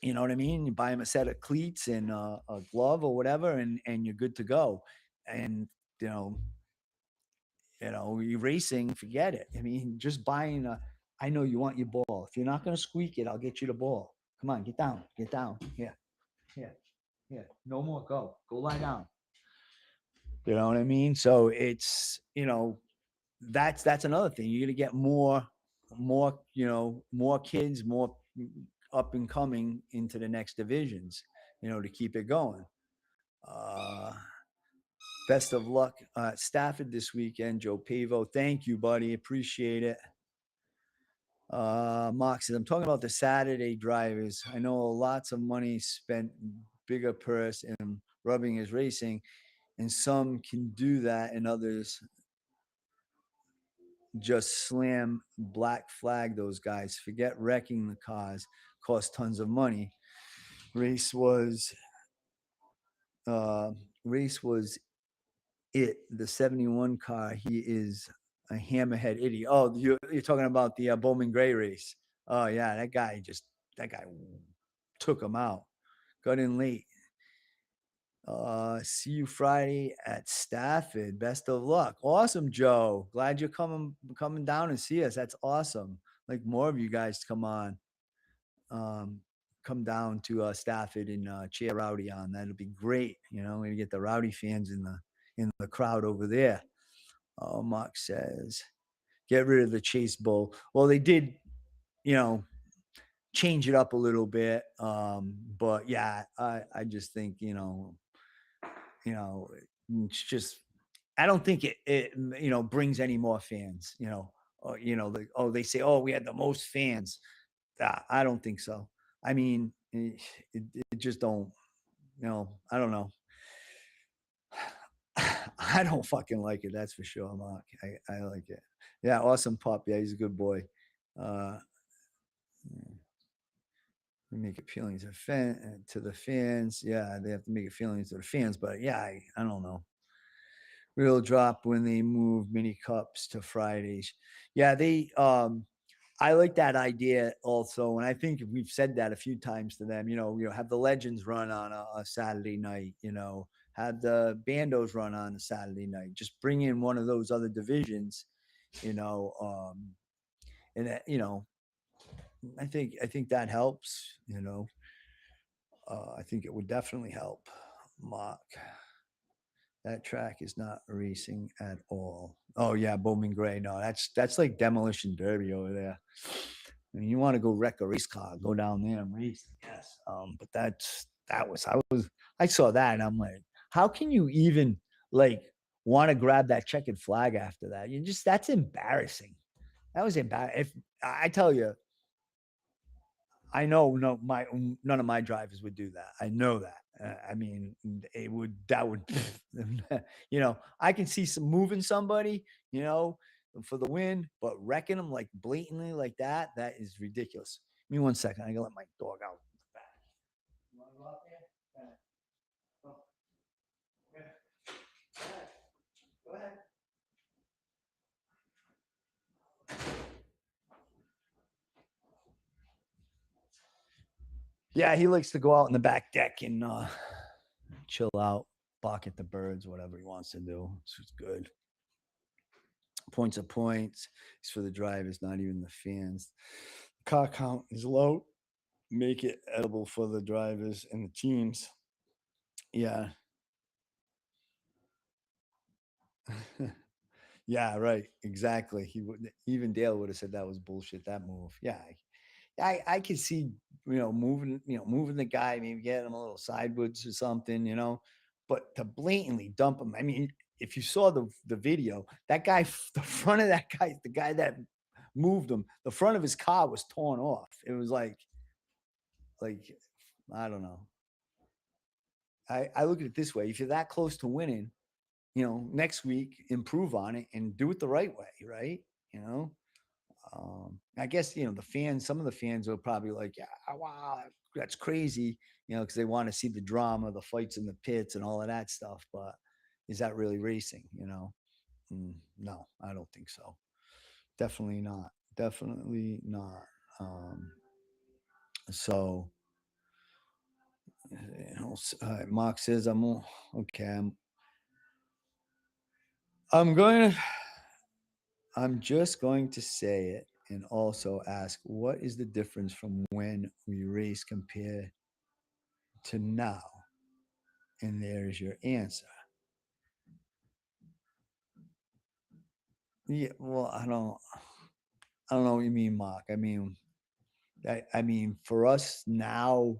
You know what I mean? You buy him a set of cleats and a glove or whatever, and you're good to go. And, you know, you racing, forget it. I mean, just buying I know you want your ball. If you're not going to squeak it, I'll get you the ball. Come on, get down. Here, here, here. No more. Go lie down. You know what I mean? So it's, that's another thing. You're going to get more kids, more up and coming into the next divisions, to keep it going. Best of luck at Stafford this weekend, Joe Pavo. Thank you, buddy. Appreciate it. Mark says, I'm talking about the Saturday drivers. I know lots of money spent, bigger purse, and rubbing is racing, and some can do that, and others just slam black flag those guys. Forget wrecking the cars, cost tons of money. Race was it. The 71 car, he is a hammerhead idiot. Oh, you're talking about the Bowman Gray race. Oh, yeah, that guy took him out. Got in late. See you Friday at Stafford. Best of luck. Awesome, Joe. Glad you're coming down and see us. That's awesome. Like more of you guys to come on. Come down to Stafford and cheer Rowdy on. That'll be great. We get the Rowdy fans in the crowd over there. Mark says, get rid of the Chase Bowl. Well, they did, change it up a little bit. But yeah, I just think, it's just, I don't think it brings any more fans, they say, oh, we had the most fans. I don't think so. I mean, it just don't, I don't know. I don't fucking like it. That's for sure, Mark. I like it. Yeah. Awesome pup. Yeah. He's a good boy. Make it appealing to the fans. Yeah. They have to make it feeling to the fans, but yeah, I don't know. Real drop when they move mini cups to Fridays. Yeah. I like that idea also. And I think we've said that a few times to them, have the legends run on a Saturday night, Have the bandos run on a Saturday night. Just bring in one of those other divisions, you know, and that, I think that helps. I think it would definitely help. Mark, that track is not racing at all. Oh yeah, Bowman Gray. No, that's like demolition derby over there. I mean, you want to go wreck a race car, go down there and race. Yes. But I saw that and I'm like, how can you even like want to grab that checkered flag after that? That's embarrassing. That was embarrassing. If I tell you, I know none of my drivers would do that. I know that. I mean, that would, I can see some moving somebody, you know, for the win, but wrecking them like blatantly like that is ridiculous. Give me 1 second. I gotta let my dog out. You want to go out there? Oh, yeah. Go ahead. Go ahead. Yeah, he likes to go out in the back deck and chill out, bark at the birds, whatever he wants to do. It's good. Points are points. It's for the drivers, not even the fans. Car count is low. Make it edible for the drivers and the teams. Yeah. Yeah, right. Exactly. He would even Dale would have said that was bullshit, that move. Yeah. I could see, moving the guy, maybe getting him a little sideways or something, but to blatantly dump him. I mean, if you saw the video, that guy, the front of that guy, the guy that moved him, the front of his car was torn off. It was like I don't know. I look at it this way: if you're that close to winning, next week improve on it and do it the right way, right? You know, I guess some of the fans are probably like, yeah, wow, that's crazy, because they want to see the drama, the fights in the pits, and all of that stuff. But is that really racing? No, I don't think so. Definitely not. Definitely not. Um, so, Mark says, okay. I'm going to. I'm just going to say it and also ask, what is the difference from when we race compared to now? And there's your answer. Yeah, well, I don't know what you mean, Mark. I mean, for us now,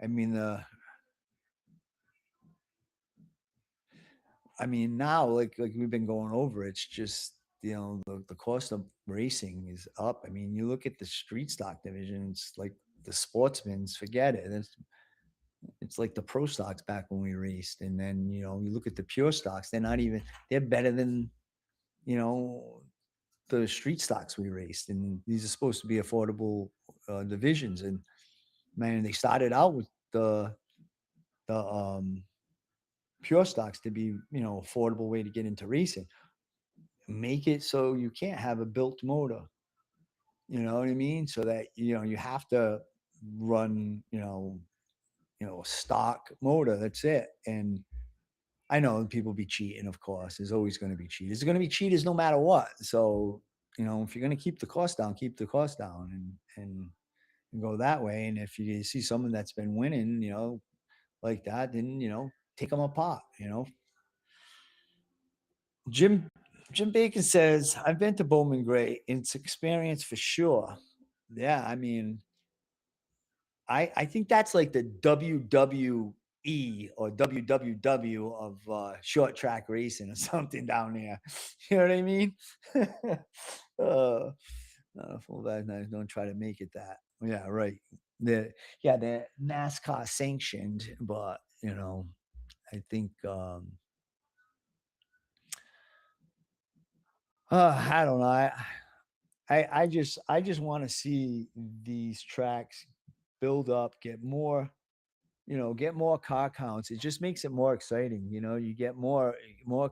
I mean the now, like we've been going over, it's just the cost of racing is up. I mean, you look at the street stock division, it's like the sportsmen's, forget it. It's like the pro stocks back when we raced, and then you look at the pure stocks, they're better than you know the street stocks we raced, and these are supposed to be affordable divisions. And man, they started out with the pure stocks to be affordable way to get into racing. Make it so you can't have a built motor. You know what I mean? So that you have to run a stock motor. That's it. And I know people be cheating, of course. There's always going to be cheaters. There's going to be cheaters no matter what. So, if you're going to keep the cost down, keep the cost down and go that way. And if you see someone that's been winning, like that, then, take them apart. Jim Jim Bacon says, I've been to Bowman Gray. It's experience for sure. Yeah, I mean, I think that's like the WWE or WWW of short track racing or something down there. You know what I mean? uh, full back nice. Don't try to make it that. Yeah, right. They're NASCAR sanctioned, but I think I don't know. I just want to see these tracks build up, get more car counts. It just makes it more exciting. You get more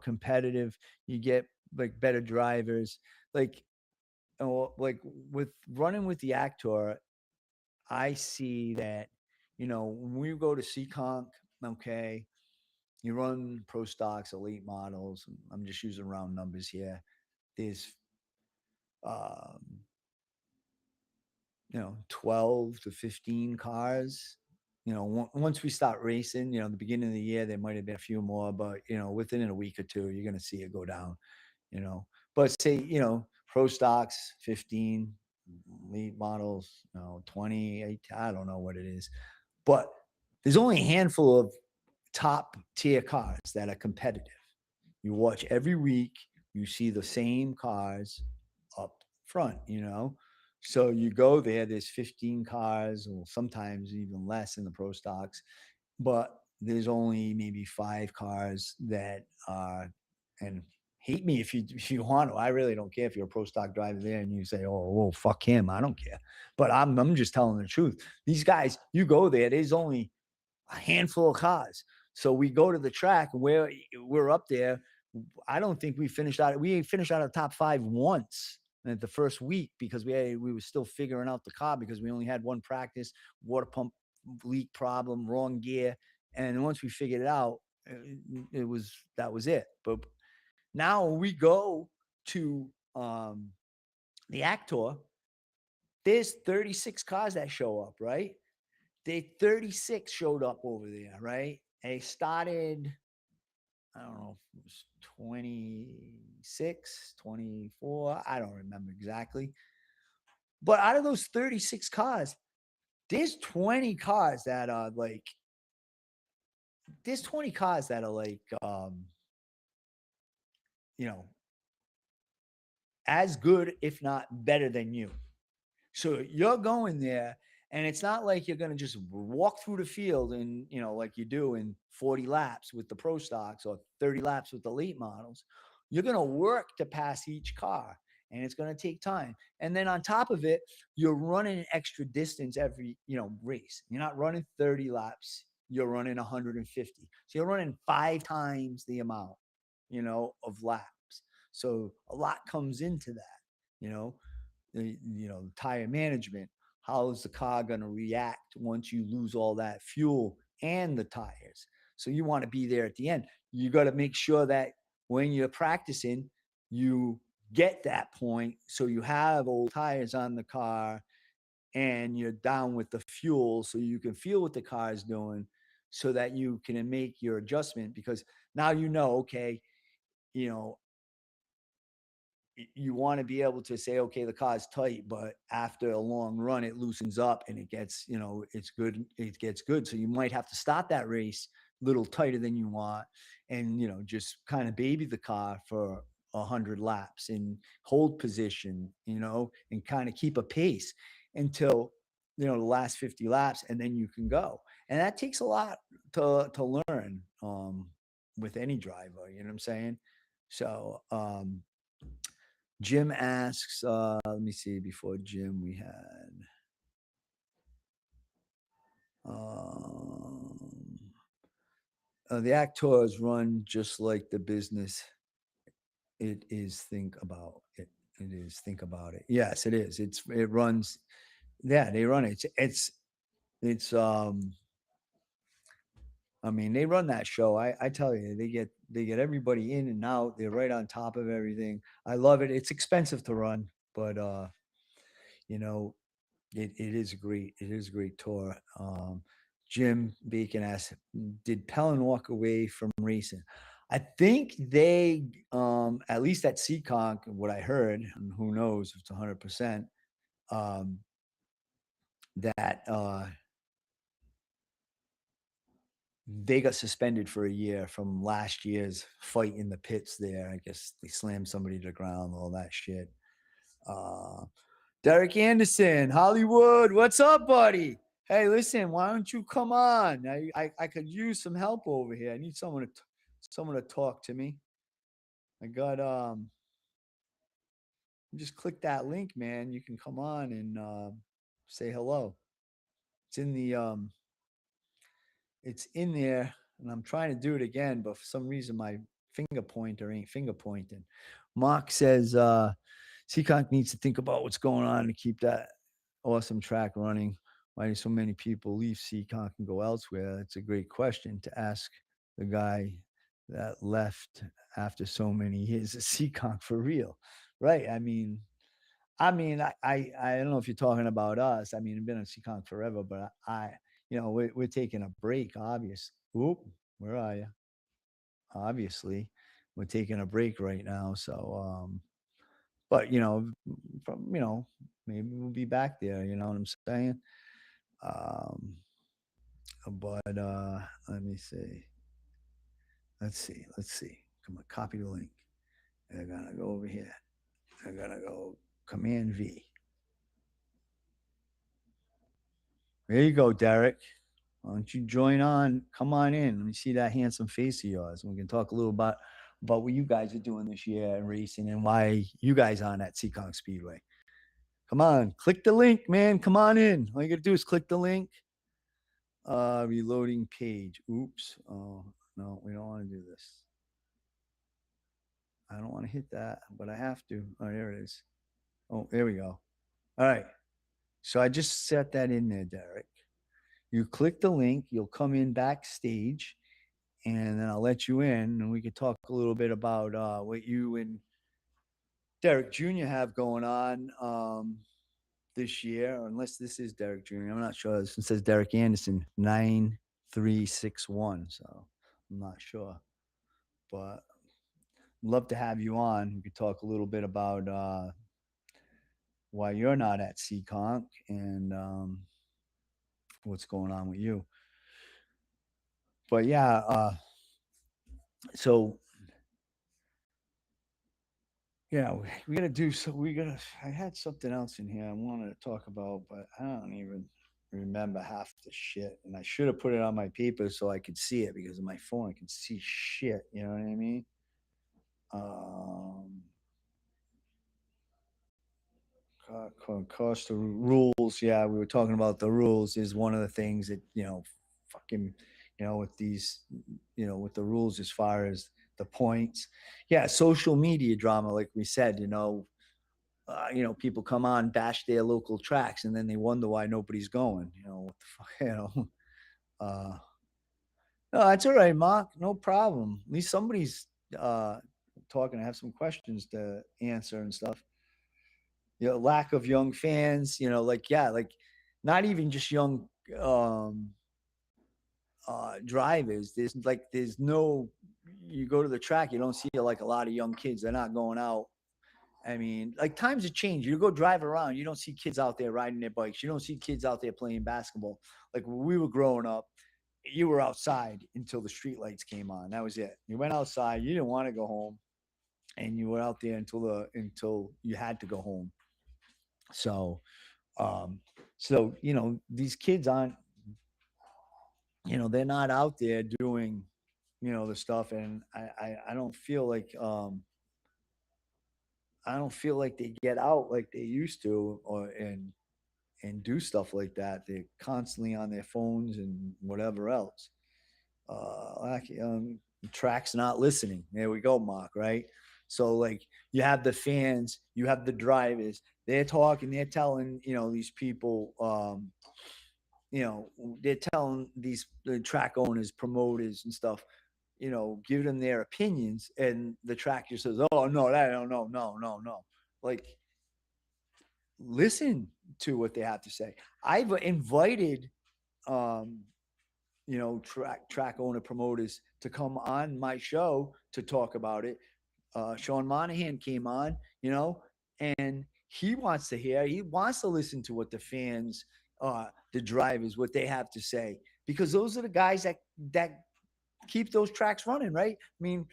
competitive. You get like better drivers. Like like with running with the Actor, I see that when we go to Seekonk, okay, you run pro stocks, elite models. I'm just using round numbers here. There's, um, 12 to 15 cars. Once we start racing, the beginning of the year, there might have been a few more, but, within a week or two, you're going to see it go down, you know. But say, pro stocks, 15, lead models, 20, I don't know what it is. But there's only a handful of top tier cars that are competitive. You watch every week, you see the same cars up front. So you go there, there's 15 cars, or sometimes even less in the pro stocks, but there's only maybe 5 cars that are, and hate me if you want to. I really don't care if you're a pro stock driver there and you say, "Oh, well, fuck him." I don't care. But I'm just telling the truth. These guys, you go there, there's only a handful of cars. So we go to the track and we're up there. I don't think we finished out. We finished out of the top 5 once at the first week because we were still figuring out the car because we only had one practice, water pump leak problem, wrong gear, and once we figured it out, that was it. But now we go to, the Actor. There's 36 cars that show up, right? They 36 showed up over there, right? They started, I don't know, it was 26, 24. I don't remember exactly. But out of those 36 cars, there's 20 cars that are like, there's 20 cars that are like, you know, as good, if not better than you. So you're going there, and it's not like you're going to just walk through the field and, like you do in 40 laps with the pro stocks or 30 laps with the late models. You're going to work to pass each car, and it's going to take time. And then on top of it, you're running an extra distance every, race. You're not running 30 laps. You're running 150. So you're running 5 times the amount, of laps. So a lot comes into that, you know tire management. How is the car going to react once you lose all that fuel and the tires? So you want to be there at the end. You got to make sure that when you're practicing, you get that point so you have old tires on the car and you're down with the fuel so you can feel what the car is doing so that you can make your adjustment, because now okay, you know you want to be able to say, okay, the car's tight, but after a long run, it loosens up and it gets, it's good. It gets good. So you might have to start that race a little tighter than you want, and, just kind of baby the car for 100 laps and hold position, and kind of keep a pace until, the last 50 laps, and then you can go. And that takes a lot to learn, with any driver, you know what I'm saying? So, Jim asks, let me see, before Jim, we had, um, the actors run just like the business. It is think about it. It is think about it. Yes, it is. It runs. Yeah, they run it. It's I mean, they run that show. I tell you, they get everybody in and out. They're right on top of everything. I love it. It's expensive to run, but you know, it is great. It is a great tour. Jim Bacon asked, did Pellin walk away from racing? I think they, at least at Seekonk, what I heard, and who knows if it's 100%, um, that they got suspended for a year from last year's fight in the pits there. I guess they slammed somebody to the ground, all that shit. Uh, Derek Anderson, Hollywood, what's up, buddy? Hey, listen, why don't you come on? I could use some help over here. I need someone to talk to me. I got just click that link, man. You can come on and say hello. It's in the it's in there, and I'm trying to do it again, but for some reason my finger pointer ain't finger pointing. Mark says Seekonk needs to think about what's going on to keep that awesome track running. Why do so many people leave Seekonk and go elsewhere? That's a great question to ask the guy that left after so many years of Seekonk for real, right? I don't know if you're talking about us. I mean, I've been on Seekonk forever, but we're taking a break, obviously. Oop, where are you? Obviously, we're taking a break right now. So, but from maybe we'll be back there. You know what I'm saying? Um, but let me see. Let's see. Come on, copy the link. I gotta go over here. I gotta go Command V. There you go, Derek. Why don't you join on? Come on in. Let me see that handsome face of yours. We can talk a little about what you guys are doing this year in racing and why you guys are on that Seekonk Speedway. Come on, click the link, man. Come on in. All you gotta do is click the link. Reloading page. Oops. Oh no, we don't want to do this. I don't want to hit that, but I have to. Oh, there it is. Oh, there we go. All right. So I just set that in there, Derek. You click the link, you'll come in backstage, and then I'll let you in, and we could talk a little bit about what you and Derek Jr. have going on this year, unless this is Derek Jr. I'm not sure. This says Derek Anderson 9361, so I'm not sure, but love to have you on. We could talk a little bit about why you're not at Seekonk and what's going on with you. But yeah, so yeah, we got to do so. I had something else in here I wanted to talk about, but I don't even remember half the shit. And I should have put it on my paper so I could see it because of my phone. I can see shit. You know what I mean? Um, cost of rules. Yeah, we were talking about the rules is one of the things that fucking, with these, with the rules as far as the points. Yeah, social media drama, like we said, people come on, bash their local tracks, and then they wonder why nobody's going. What the fuck, Uh, no, that's all right, Mark. No problem. At least somebody's uh, talking. I have some questions to answer and stuff. Lack of young fans. Like not even just young um, drivers. There's no. You go to the track, you don't see like a lot of young kids. They're not going out. I mean, like times have changed. You go drive around, you don't see kids out there riding their bikes. You don't see kids out there playing basketball. Like when we were growing up, you were outside until the street lights came on. That was it. You went outside. You didn't want to go home, and you were out there until you had to go home. So, um, these kids aren't. They're not out there doing, the stuff, and I don't feel like they get out like they used to, and do stuff like that. They're constantly on their phones and whatever else. Track's not listening. There we go, Mark. Right. So like you have the fans, you have the drivers. They're talking. They're telling these people. They're telling these the track owners, promoters, and stuff. Give them their opinions, and the track just says, "Oh no, that no." Like listen to what they have to say. I've invited um, track owner promoters to come on my show to talk about it. Sean Monahan came on, and he wants to listen to what the fans, the drivers, what they have to say, because those are the guys that keep those tracks running, right? I mean,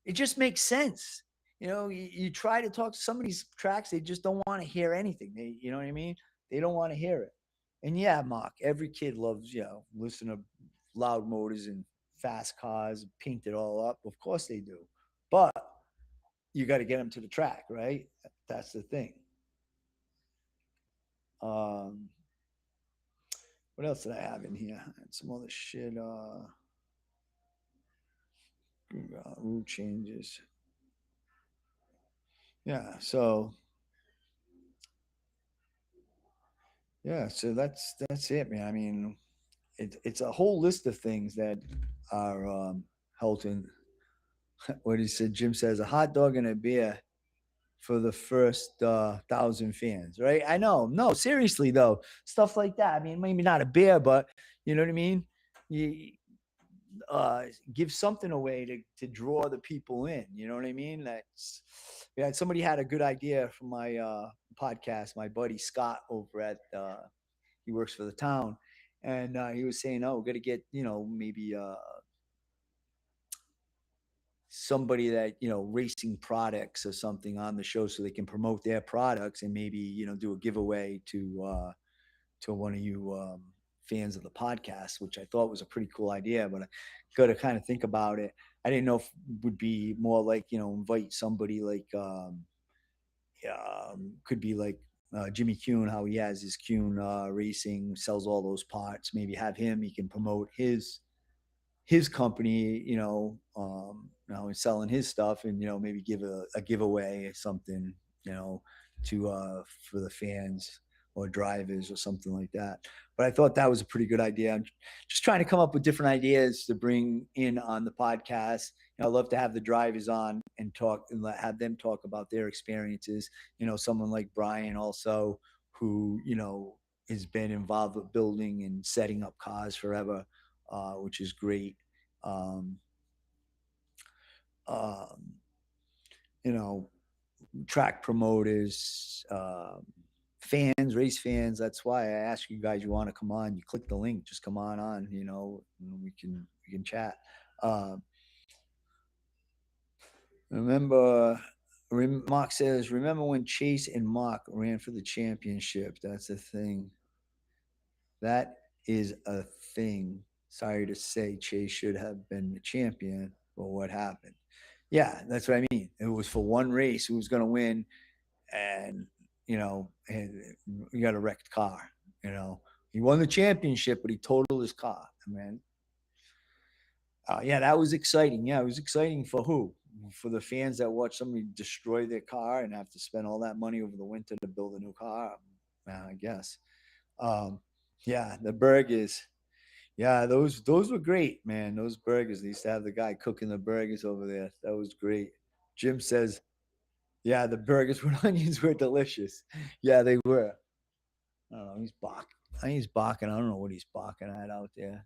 it just makes sense. You try to talk to some of these tracks, they just don't want to hear anything. You know what I mean? They don't want to hear it. And yeah, Mark, every kid loves, listen to loud motors and fast cars, paint it all up. Of course they do. But you got to get them to the track, right? That's the thing. Um, what else did I have in here? I had some other shit. Rule changes. Yeah. So that's it, man. I mean, it's a whole list of things that are Helton. What he said, Jim says, a hot dog and a beer for the first 1,000 fans, right? I know. No, seriously though, stuff like that. I mean, maybe not a beer, but you know what I mean. You give something away to draw the people in. You know what I mean? That's yeah. Somebody had a good idea for my podcast. My buddy Scott over at he works for the town, and he was saying, "Oh, we're gonna get maybe somebody that racing products or something on the show so they can promote their products and maybe do a giveaway to one of you fans of the podcast, which I thought was a pretty cool idea, but I got to kind of think about it. I didn't know if it would be more like invite somebody like could be like Jimmy Kuhn, how he has his Kuhn Racing, sells all those parts. Maybe have him, he can promote his company, he's selling his stuff, and maybe give a giveaway or something, to for the fans or drivers or something like that. But I thought that was a pretty good idea. I'm just trying to come up with different ideas to bring in on the podcast. I love to have the drivers on and talk and have them talk about their experiences. Someone like Brian also, who has been involved with building and setting up cars forever, which is great. Um, um, you know, Track promoters, fans, race fans. That's why I ask you guys. You want to come on? You click the link. Just come on. And we can chat. Uh, remember, Mark says, remember when Chase and Mark ran for the championship? That's a thing. That is a thing. Sorry to say, Chase should have been the champion, but what happened? Yeah, that's what I mean. It was for one race who was going to win, and and he got a wrecked car. He won the championship, but he totaled his car. I mean, yeah, that was exciting. Yeah, it was exciting for who? For the fans that watch somebody destroy their car and have to spend all that money over the winter to build a new car. I guess. Um, yeah, the burgers. Yeah, those were great, man. Those burgers. They used to have the guy cooking the burgers over there. That was great. Jim says, yeah, the burgers with onions were delicious. Yeah, they were. I don't know. He's barking. I think he's barking. I don't know what he's barking at out there.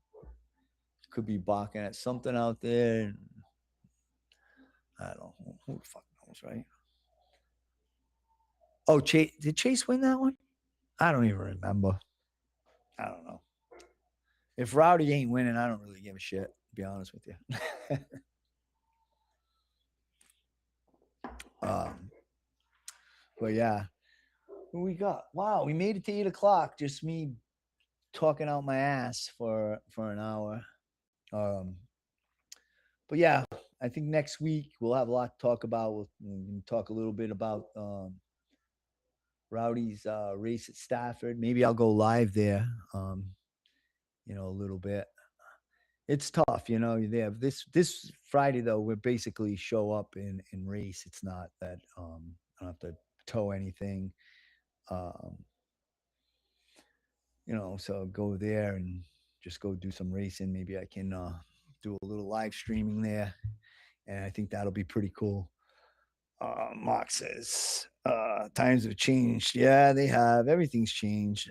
Could be barking at something out there. I don't know. Who the fuck knows, right? Oh, Chase, did Chase win that one? I don't even remember. I don't know. If Rowdy ain't winning, I don't really give a shit, to be honest with you. um, but yeah, who we got? Wow, we made it to 8 o'clock. Just me talking out my ass for an hour. Um, but yeah, I think next week we'll have a lot to talk about. We can talk a little bit about Rowdy's race at Stafford. Maybe I'll go live there. A little bit. It's tough, They have this Friday though. We're basically show up in race. It's not that I don't have to tow anything. Um, so go there and just go do some racing. Maybe I can do a little live streaming there, and I think that'll be pretty cool. Mark says, times have changed. Yeah, they have. Everything's changed.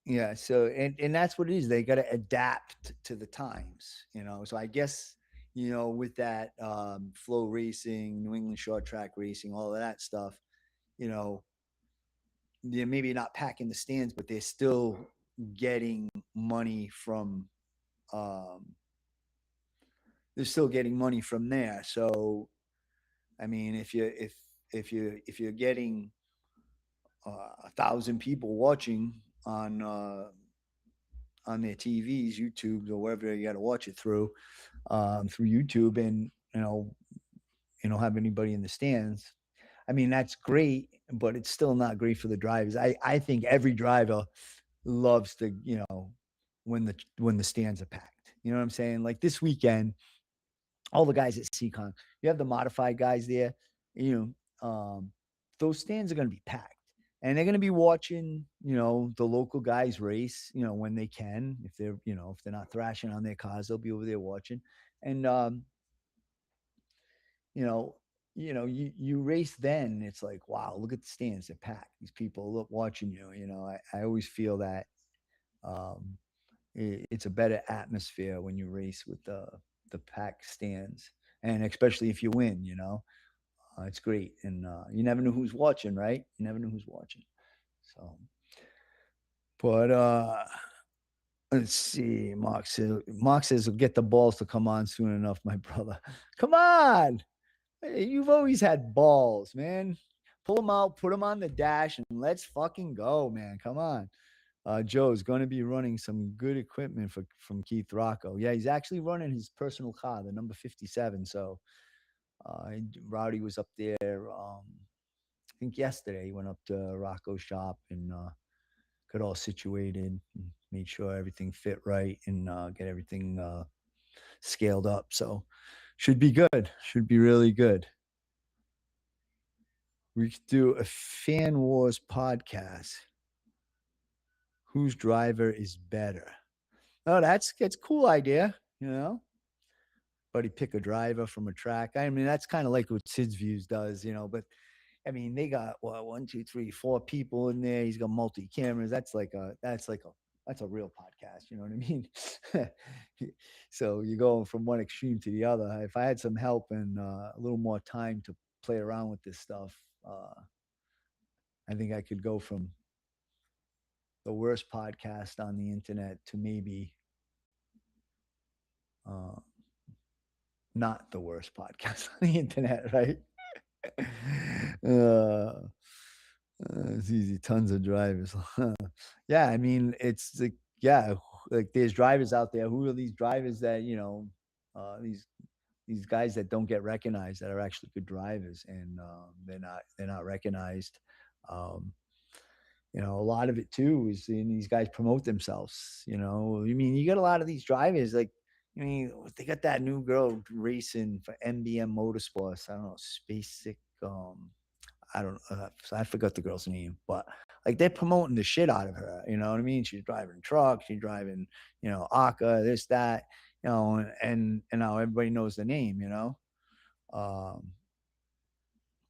Yeah, so and that's what it is. They got to adapt to the times. So I guess with that flow racing, New England short track racing, all of that stuff, you know, they're maybe not packing the stands, but they're still getting money from um they're still getting money from there. So I mean, if you're getting 1,000 people watching on their TVs, YouTube, or wherever you got to watch it through YouTube, and have anybody in the stands. I mean, that's great, but it's still not great for the drivers. I think every driver loves to when the stands are packed. You know what I'm saying? Like this weekend, all the guys at Seacon, you have the modified guys there. You know, those stands are going to be packed. and they're going to be watching, the local guys race, when they can. If they're, if they're not thrashing on their cars, they'll be over there watching. And you know, you race then. It's like, wow, look at the stands, they're packed. These people look watching you. I always feel that um, it's a better atmosphere when you race with the packed stands, and especially if you win. It's great, and you never know who's watching, right? You never know who's watching. So, but let's see. Mark says, "Will get the balls to come on soon enough, my brother. Come on, hey, you've always had balls, man. Pull them out, put them on the dash, and let's fucking go, man. Come on." Joe's going to be running some good equipment from Keith Rocco. Yeah, he's actually running his personal car, the number 57. So Rowdy was up there. I think yesterday he went up to Rocco's shop and got all situated, and made sure everything fit right, and get everything scaled up. So should be good. Should be really good. We could do a fan wars podcast. Whose driver is better? Oh, that's a cool idea. You know, but he pick a driver from a track. I mean, that's kind of like what Sid's Views does. But I mean, they got one, two, three, four people in there. He's got multi cameras. That's a real podcast. You know what I mean? So you go from one extreme to the other. If I had some help and a little more time to play around with this stuff, I think I could go from the worst podcast on the internet to maybe uh, not the worst podcast on the internet, right? uh, it's easy. Tons of drivers. Yeah, I mean, it's like, yeah, like there's drivers out there. Who are these drivers that these guys that don't get recognized, that are actually good drivers, and they're not recognized. Um, a lot of it too is in these guys promote themselves. I mean, you got a lot of these drivers like. I mean, they got that new girl racing for MBM Motorsports. I don't know, Spacek. I don't I forgot the girl's name, but like they're promoting the shit out of her. You know what I mean? She's driving trucks, she's driving, ACA, this, that, and now everybody knows the name, Um,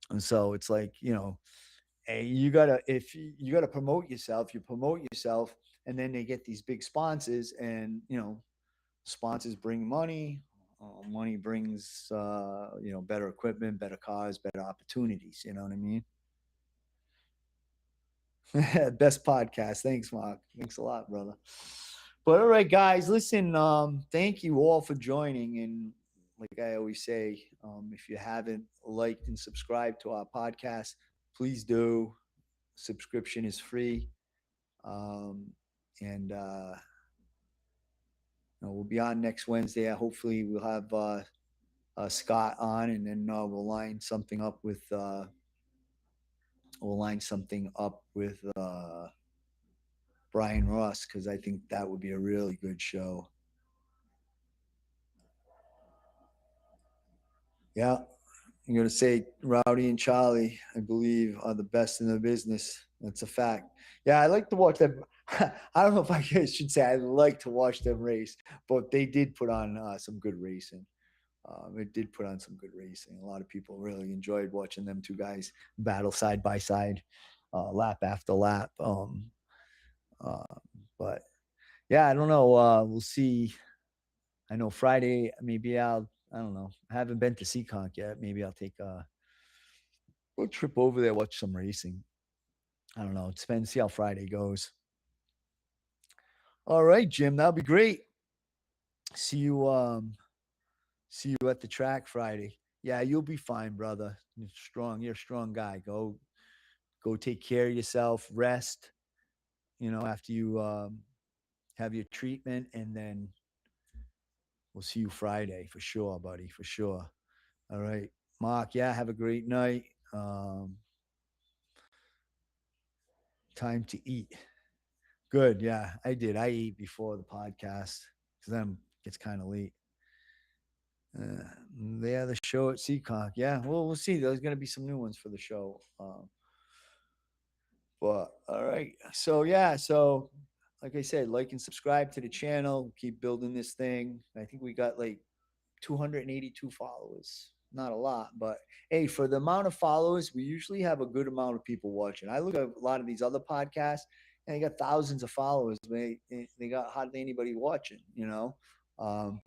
and so it's like, hey, you gotta promote yourself, you promote yourself, and then they get these big sponsors, and sponsors bring money. Money brings better equipment, better cars, better opportunities. You know what I mean? Best podcast. Thanks, Mark. Thanks a lot, brother. But all right, guys, listen, thank you all for joining. And like I always say, if you haven't liked and subscribed to our podcast, please do. Subscription is free. Um, and we'll be on next Wednesday. Hopefully we'll have Scott on, and then we'll line something up with Brian Ross, because I think that would be a really good show. Yeah, I'm going to say Rowdy and Charlie, I believe, are the best in the business. That's a fact. Yeah, I like to watch them. I don't know if I should say I like to watch them race, but they did put on some good racing. It did put on some good racing. A lot of people really enjoyed watching them two guys battle side by side, lap after lap. Uh, but yeah, I don't know. We'll see. I know Friday, maybe I don't know. I haven't been to Seekonk yet. Maybe I'll take a road trip over there, watch some racing. I don't know. It depends, see how Friday goes. All right, Jim, that'll be great. See you, see you at the track Friday. Yeah, you'll be fine, brother. You're strong. You're a strong guy. Go take care of yourself, rest, after you have your treatment, and then we'll see you Friday for sure, buddy, for sure. All right. Mark, yeah, have a great night. Time to eat. Good. Yeah, I did. I ate before the podcast because then it gets kind of late. Yeah, the show at Seacock. Yeah, well, we'll see. There's going to be some new ones for the show. But all right. So yeah, so like I said, like and subscribe to the channel. Keep building this thing. I think we got like 282 followers. Not a lot, but hey, for the amount of followers, we usually have a good amount of people watching. I look at a lot of these other podcasts and they got thousands of followers, but they got hardly anybody watching, you know. Um,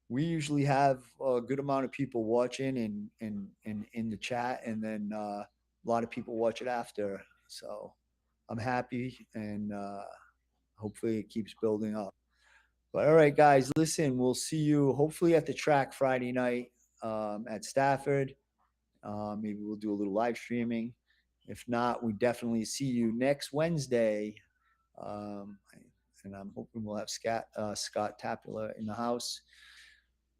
we usually have a good amount of people watching and in the chat, and then a lot of people watch it after. So I'm happy, and hopefully it keeps building up. But all right, guys, listen, we'll see you hopefully at the track Friday night at Stafford. Maybe we'll do a little live streaming. If not, we definitely see you next Wednesday. Um, and I'm hoping we'll have Scott Tapula in the house.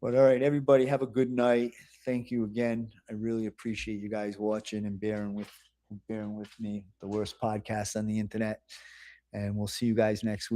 But all right, everybody, have a good night. Thank you again. I really appreciate you guys watching and bearing with me, the worst podcast on the internet. And we'll see you guys next week.